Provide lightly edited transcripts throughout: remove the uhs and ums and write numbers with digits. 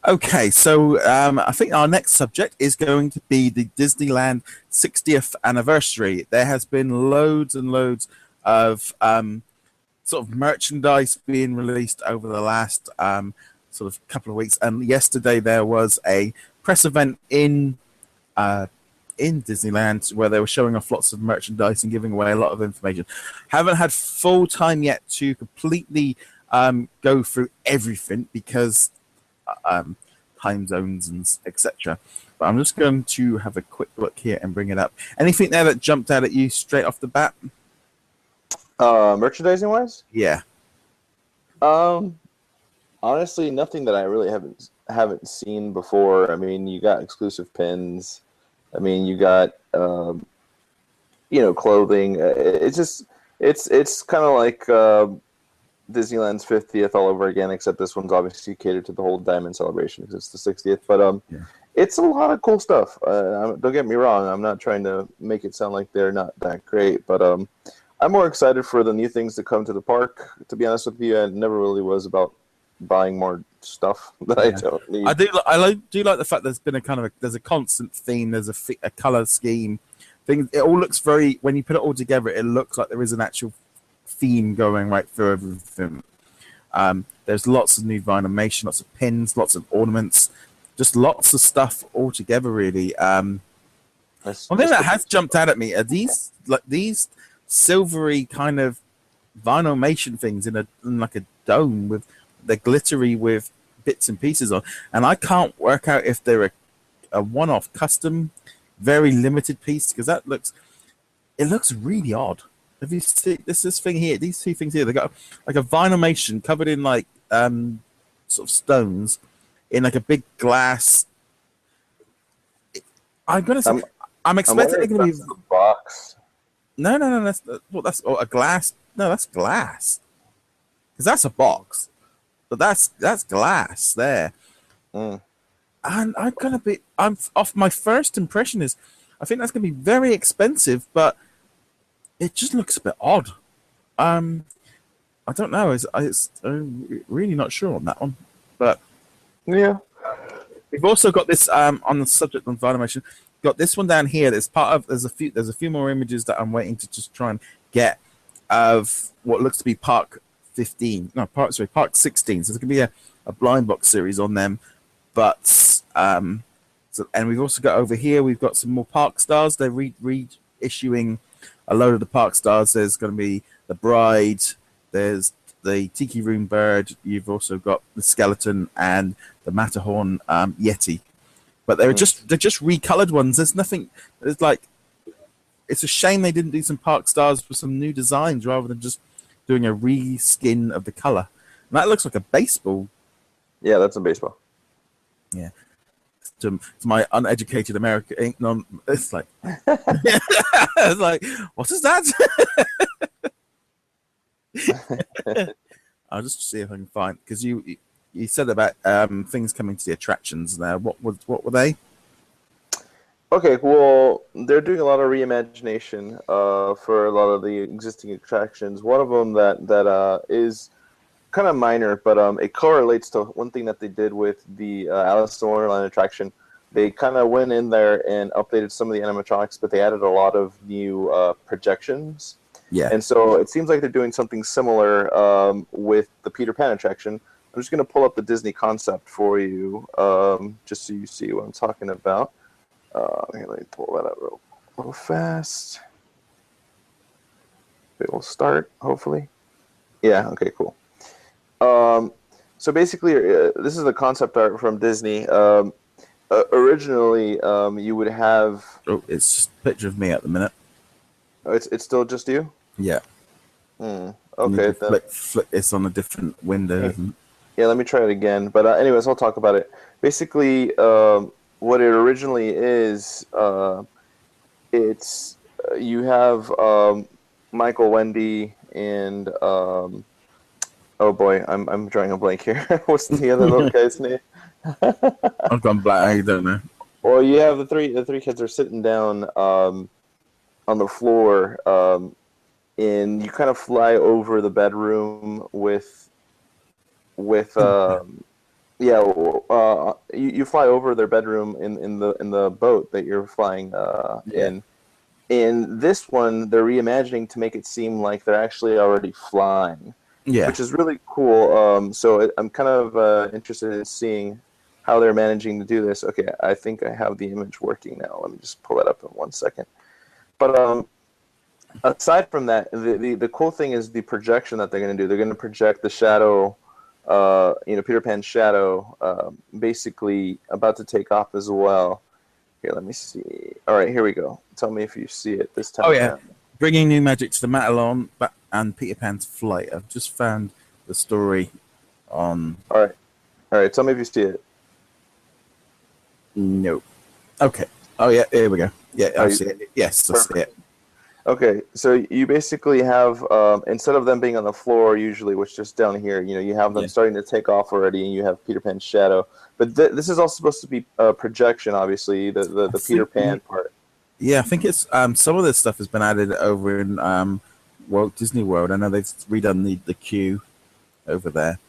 Okay, so I think our next subject is going to be the Disneyland 60th anniversary. There has been loads and loads of sort of merchandise being released over the last sort of couple of weeks. And yesterday there was a press event uh, in Disneyland where they were showing off lots of merchandise and giving away a lot of information. Haven't had full time yet to completely go through everything because time zones and etc. But I'm just going to have a quick look here and bring it up. Anything there that jumped out at you straight off the bat? Merchandising wise? Yeah. Honestly, nothing that I really haven't seen before. I mean, you got exclusive pins. I mean, you got clothing. It's kind of like Disneyland's 50th all over again, except this one's obviously catered to the whole Diamond celebration because it's the 60th. But Yeah. it's a lot of cool stuff. Don't get me wrong. I'm not trying to make it sound like they're not that great, but I'm more excited for the new things that come to the park. To be honest with you, I never really was about buying more stuff that I don't need. I do like the fact there's been there's a constant theme. There's a color scheme. Things. It all looks very. When you put it all together, it looks like there is an actual theme going right through everything. There's lots of new Vinymation, lots of pins, lots of ornaments, just lots of stuff all together. Really. One thing that has jumped out at me are these silvery kind of Vinymation things in like a dome with they're glittery with bits and pieces on, and I can't work out if they're a one-off custom, very limited piece because it looks really odd. Have you seen this thing here? These two things here, they got like a Vinymation covered in like sort of stones in like a big glass. I'm gonna say I'm expecting it to be a box. No, that's a glass. No, that's glass. Because that's a box. But that's glass there. Mm. And I'm off my first impression is I think that's gonna be very expensive, but it just looks a bit odd. I don't know. I'm really not sure on that one. But yeah. We've also got this on the subject of Vinymation. Got this one down here. There's a few more images that I'm waiting to just try and get of what looks to be Park 16. So there's gonna be a blind box series on them. But and we've also got over here. We've got some more Park Stars. They're reissuing a load of the Park Stars. There's going to be the Bride. There's the Tiki Room Bird. You've also got the Skeleton and the Matterhorn Yeti. But they're just recolored ones. There's nothing. It's a shame they didn't do some Park Stars with some new designs rather than just doing a reskin of the color. And that looks like a baseball. Yeah, that's a baseball. Yeah. To my uneducated American, it's like, it's like, what is that? I'll just see if I can find because you said about things coming to the attractions there. What were they? Okay, well, they're doing a lot of reimagination for a lot of the existing attractions. One of them that is kind of minor, but it correlates to one thing that they did with the Alice in Wonderland attraction. They kind of went in there and updated some of the animatronics, but they added a lot of new projections. Yeah. And so it seems like they're doing something similar with the Peter Pan attraction. I'm just going to pull up the Disney concept for you, just so you see what I'm talking about. Let me pull that up real fast. It will start, hopefully. Yeah, okay, cool. So basically, this is the concept art from Disney. Originally, you would have... Oh, it's just a picture of me at the minute. Oh, it's still just you? Yeah. Okay. Then... Flip it's on a different window. Yeah, let me try it again. But anyways, I'll talk about it. Basically, what it originally is, it's you have Michael, Wendy, and oh boy, I'm drawing a blank here. What's the other little guy's name? I've gone black. I don't know. Well, you have the three kids are sitting down on the floor, and you kind of fly over the bedroom with Yeah, you fly over their bedroom in the boat that you're flying Yeah. in. In this one, they're reimagining to make it seem like they're actually already flying, Yeah. which is really cool. I'm kind of interested in seeing how they're managing to do this. Okay, I think I have the image working now. Let me just pull it up in 1 second. But aside from that, the cool thing is the projection that they're going to do. They're going to project the shadow, Peter Pan's shadow, basically about to take off as well. Here, let me see. All right, here we go. Tell me if you see it this Oh time yeah, around. bringing new magic to the Matalon and Peter Pan's flight. I've just found the story on. All right. Tell me if you see it. Nope. Okay. Oh yeah, here we go. Yeah, Oh, I see it. Yes, I see perfect. it. Okay, so you basically have instead of them being on the floor usually, which just down here, you have them Yeah. starting to take off already, and you have Peter Pan's shadow. But this is also supposed to be projection, obviously, I the Peter think. Pan part. Yeah, I think it's some of this stuff has been added over in Walt Disney World. I know they've redone the queue over there.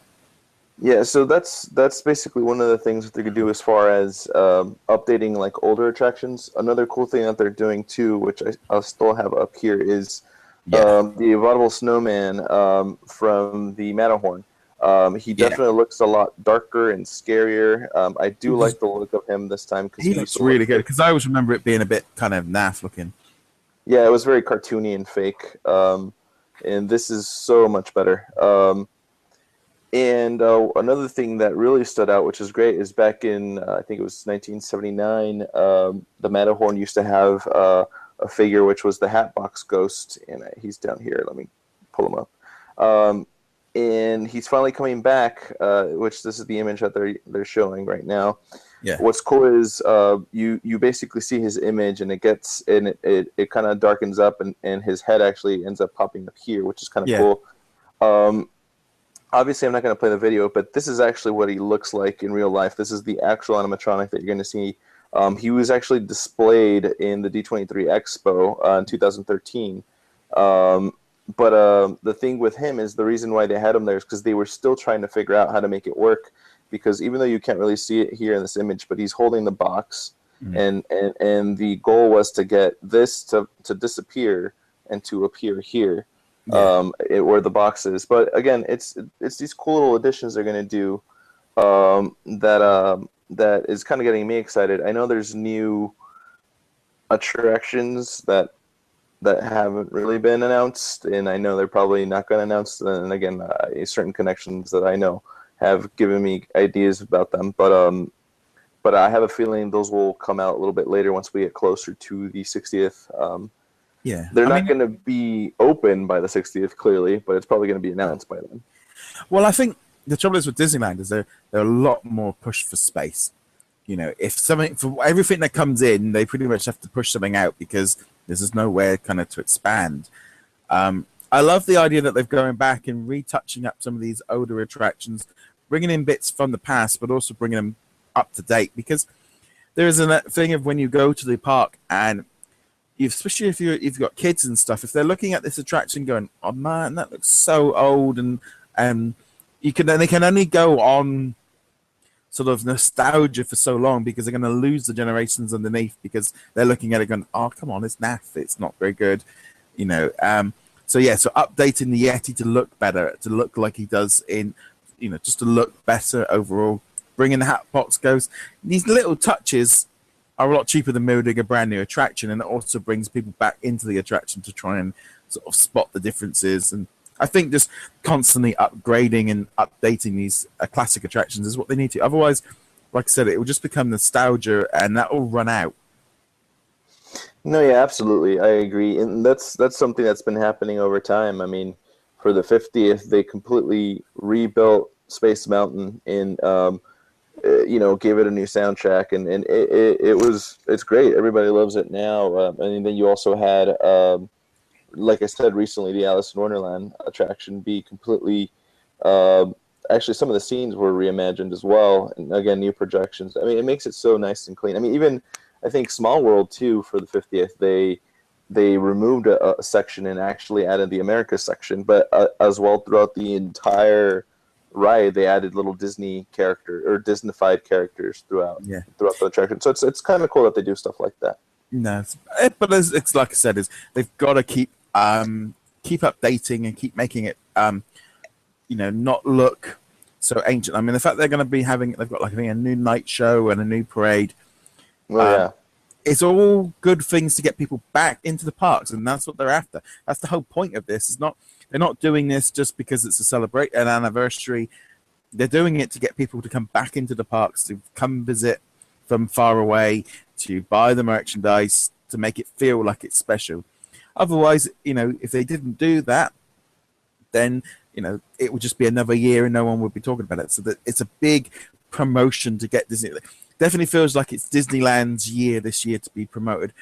Yeah, so that's basically one of the things that they could do as far as updating like older attractions. Another cool thing that they're doing too, which I'll still have up here, is Yeah. the Abominable Snowman from the Matterhorn. He Yeah. definitely looks a lot darker and scarier. I do like the look of him this time because He he used looks to look really good fake. because I always remember it being a bit kind of naff looking. Yeah, it was very cartoony and fake. And this is so much better. And another thing that really stood out, which is great, is back in I think it was 1979. The Matterhorn used to have a figure which was the Hatbox Ghost, and he's down here. Let me pull him up. And he's finally coming back, which this is the image that they're showing right now. Yeah. What's cool is you basically see his image, and it kind of darkens up, and his head actually ends up popping up here, which is kind of Yeah. cool. Obviously, I'm not going to play the video, but this is actually what he looks like in real life. This is the actual animatronic that you're going to see. He was actually displayed in the D23 Expo in 2013. But the thing with him is the reason why they had him there is because they were still trying to figure out how to make it work. Because even though you can't really see it here in this image, but he's holding the box, Mm. and the goal was to get this to disappear and to appear here, Yeah. where the box is. But again, it's these cool little additions they're going to do that is kind of getting me excited. I know there's new attractions that haven't really been announced, and I know they're probably not going to announce. And again, certain connections that I know have given me ideas about them, but I have a feeling those will come out a little bit later once we get closer to the 60th. Yeah. They're I not mean, going to be open by the 60th, clearly, but it's probably going to be announced by then. well, I think the trouble is with Disneyland is they're a lot more push for space. You know, if something for everything that comes in, they pretty much have to push something out because there's just nowhere kind of to expand. I love the idea that they're going back and retouching up some of these older attractions, bringing in bits from the past, but also bringing them up to date because there is a thing of when you go to the park and especially if you've got kids and stuff, if they're looking at this attraction going, oh man, that looks so old, and they can only go on sort of nostalgia for so long because they're going to lose the generations underneath because they're looking at it going, oh come on, it's naff, it's not very good, you know. So yeah, so updating the Yeti to look better, to look like he does in, you know, just to look better overall. Bringing the Hatbox Ghost, these little touches are a lot cheaper than building a brand new attraction, and it also brings people back into the attraction to try and sort of spot the differences. And I think just constantly upgrading and updating these classic attractions is what they need to. Otherwise, like I said, it will just become nostalgia, and that will run out. No, yeah, absolutely. I agree. And that's something that's been happening over time. I mean, for the 50th, they completely rebuilt Space Mountain and gave it a new soundtrack, and it's great. Everybody loves it now. And then you also had like I said recently, the Alice in Wonderland attraction be completely. Actually, some of the scenes were reimagined as well, and again, new projections. I mean, it makes it so nice and clean. I mean, even I think Small World too for the 50th, they removed a section and actually added the Americas section, but as well throughout the entire ride, they added little Disney character or Disneyfied characters throughout the attraction. So it's kind of cool that they do stuff like that. No, but it's like I said, is they've got to keep updating and keep making it not look so ancient. I mean, the fact they're going to be they've got like I think a new night show and a new parade. It's all good things to get people back into the parks, and that's what they're after. That's the whole point of this. They're not doing this just because it's an anniversary. They're doing it to get people to come back into the parks, to come visit from far away, to buy the merchandise, to make it feel like it's special. Otherwise, if they didn't do that, then it would just be another year and no one would be talking about it. So that it's a big promotion to get Disney. Definitely feels like it's Disneyland's year this year to be promoted,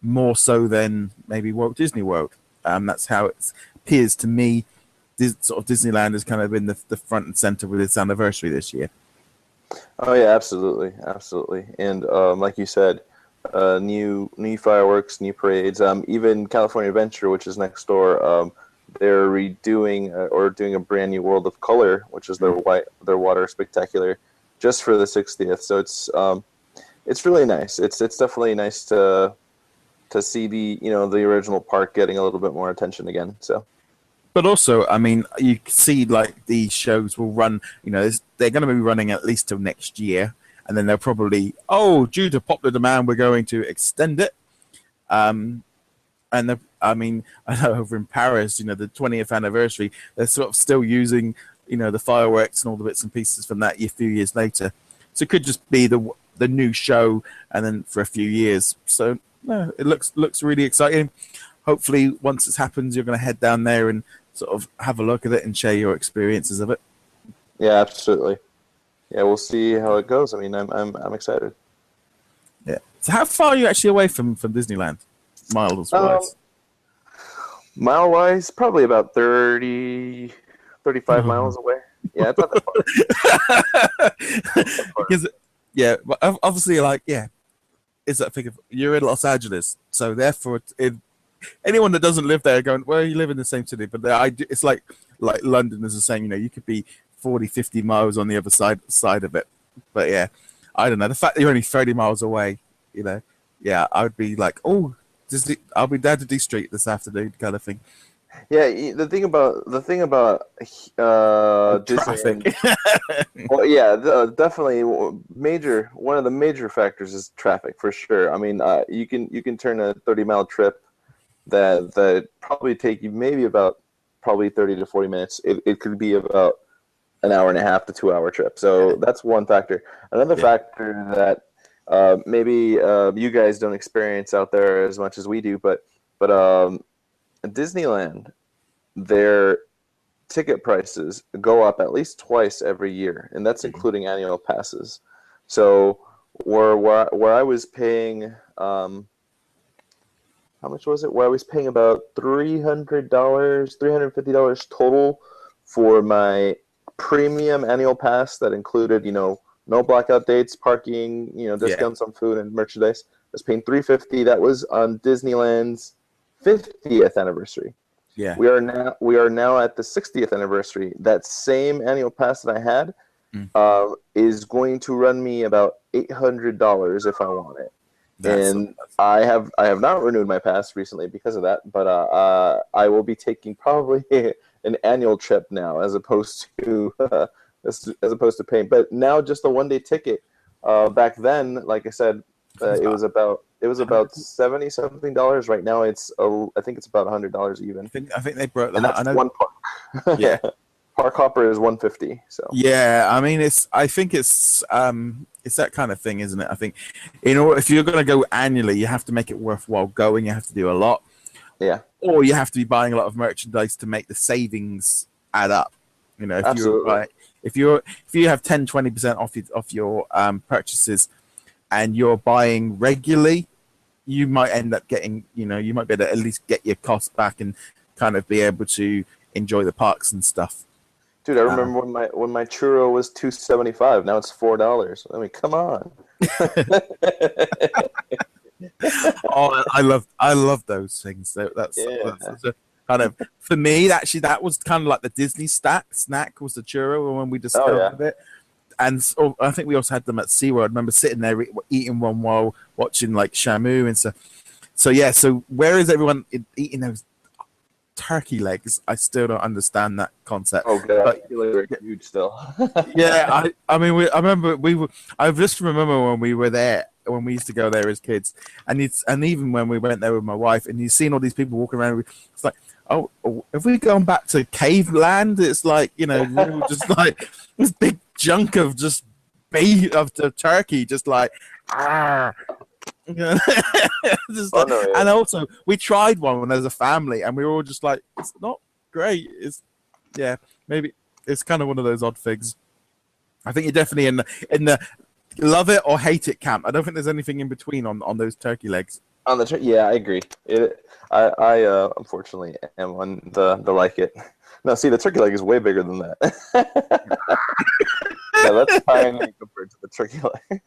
more so than maybe Walt Disney World. That's how it appears to me. Sort of Disneyland has kind of been the front and center with its anniversary this year. Oh yeah, absolutely. And like you said, new fireworks, new parades. Even California Adventure, which is next door, they're redoing or doing a brand new World of Color, which is their water spectacular, just for the 60th. So it's really nice. It's definitely nice to see the original park getting a little bit more attention again. So. But also, I mean, you see, like, these shows will run, they're going to be running at least till next year. And then they'll probably, due to popular demand, we're going to extend it. I know over in Paris, the 20th anniversary, they're sort of still using, the fireworks and all the bits and pieces from that a few years later. So it could just be the new show and then for a few years. So, no, it looks really exciting. Hopefully, once it happens, you're going to head down there and sort of have a look at it and share your experiences of it. Yeah, absolutely. Yeah, we'll see how it goes. I mean, I'm excited. Yeah. So, how far are you actually away from Disneyland, miles wise? Mile wise, probably about 35 miles away. Yeah, it's not that far. Because, obviously, it's that thing of you're in Los Angeles, so therefore, anyone that doesn't live there going, well, you live in the same city, but it's like London is the same. You could be 40, 50 miles on the other side of it. But yeah, I don't know. The fact that you're only 30 miles away, I would be like, I'll be down to D Street this afternoon, kind of thing. Yeah, the thing about traffic. Well, yeah, definitely one of the major factors is traffic for sure. I mean, you can turn a 30-mile trip that probably take you maybe about 30 to 40 minutes. It could be about an hour and a half to 2 hour trip. So that's one factor. Another factor that maybe you guys don't experience out there as much as we do, but Disneyland, their ticket prices go up at least twice every year, and that's including annual passes. So where I was paying, how much was it? Where I was paying about $350 total for my premium annual pass that included, no blackout dates, parking, discounts on food and merchandise. I was paying $350. That was on Disneyland's 50th anniversary. Yeah. We are now at the 60th anniversary. That same annual pass that I had is going to run me about $800 if I want it. I have not renewed my pass recently because of that, but I will be taking probably an annual trip now as opposed to paying. But now just a 1-day ticket. Back then, like I said, it was about $70 something. Right now, I think it's about $100 even. I think they broke that. And that's one park. Yeah. Park hopper is $150. So yeah, I mean, I think it's that kind of thing, isn't it? I think if you're going to go annually, you have to make it worthwhile going. You have to do a lot. Yeah. Or you have to be buying a lot of merchandise to make the savings add up. Absolutely. If you have 10-20% off your purchases, and you're buying regularly, you might end up getting, you might be able to at least get your costs back and kind of be able to enjoy the parks and stuff. Dude, I remember when my churro was $2.75. Now it's $4. I mean, come on. I love those things. That's kind of for me. Actually, that was kind of like the Disney snack was the churro when we discovered it. And so, I think we also had them at SeaWorld. I remember sitting there eating one while watching like Shamu and stuff. So yeah, so where is everyone eating those turkey legs? I still don't understand that concept. Oh god, I feel like they're huge still. Yeah, I mean, I remember I just remember when we were there, when we used to go there as kids, and even when we went there with my wife, and you've seen all these people walking around. It's like, oh, have we gone back to cave land? It's like, we were just like this big chunk of just beef of the turkey, just like just like, and also we tried one as a family, and we were all just like, it's not great. Maybe it's kind of one of those odd things. I think you're definitely in the love it or hate it camp. I don't think there's anything in between on those turkey legs. On the yeah, I agree. I unfortunately am on the like it. No, see, the turkey leg is way bigger than that. Yeah, that's tiny compared to the turkey leg.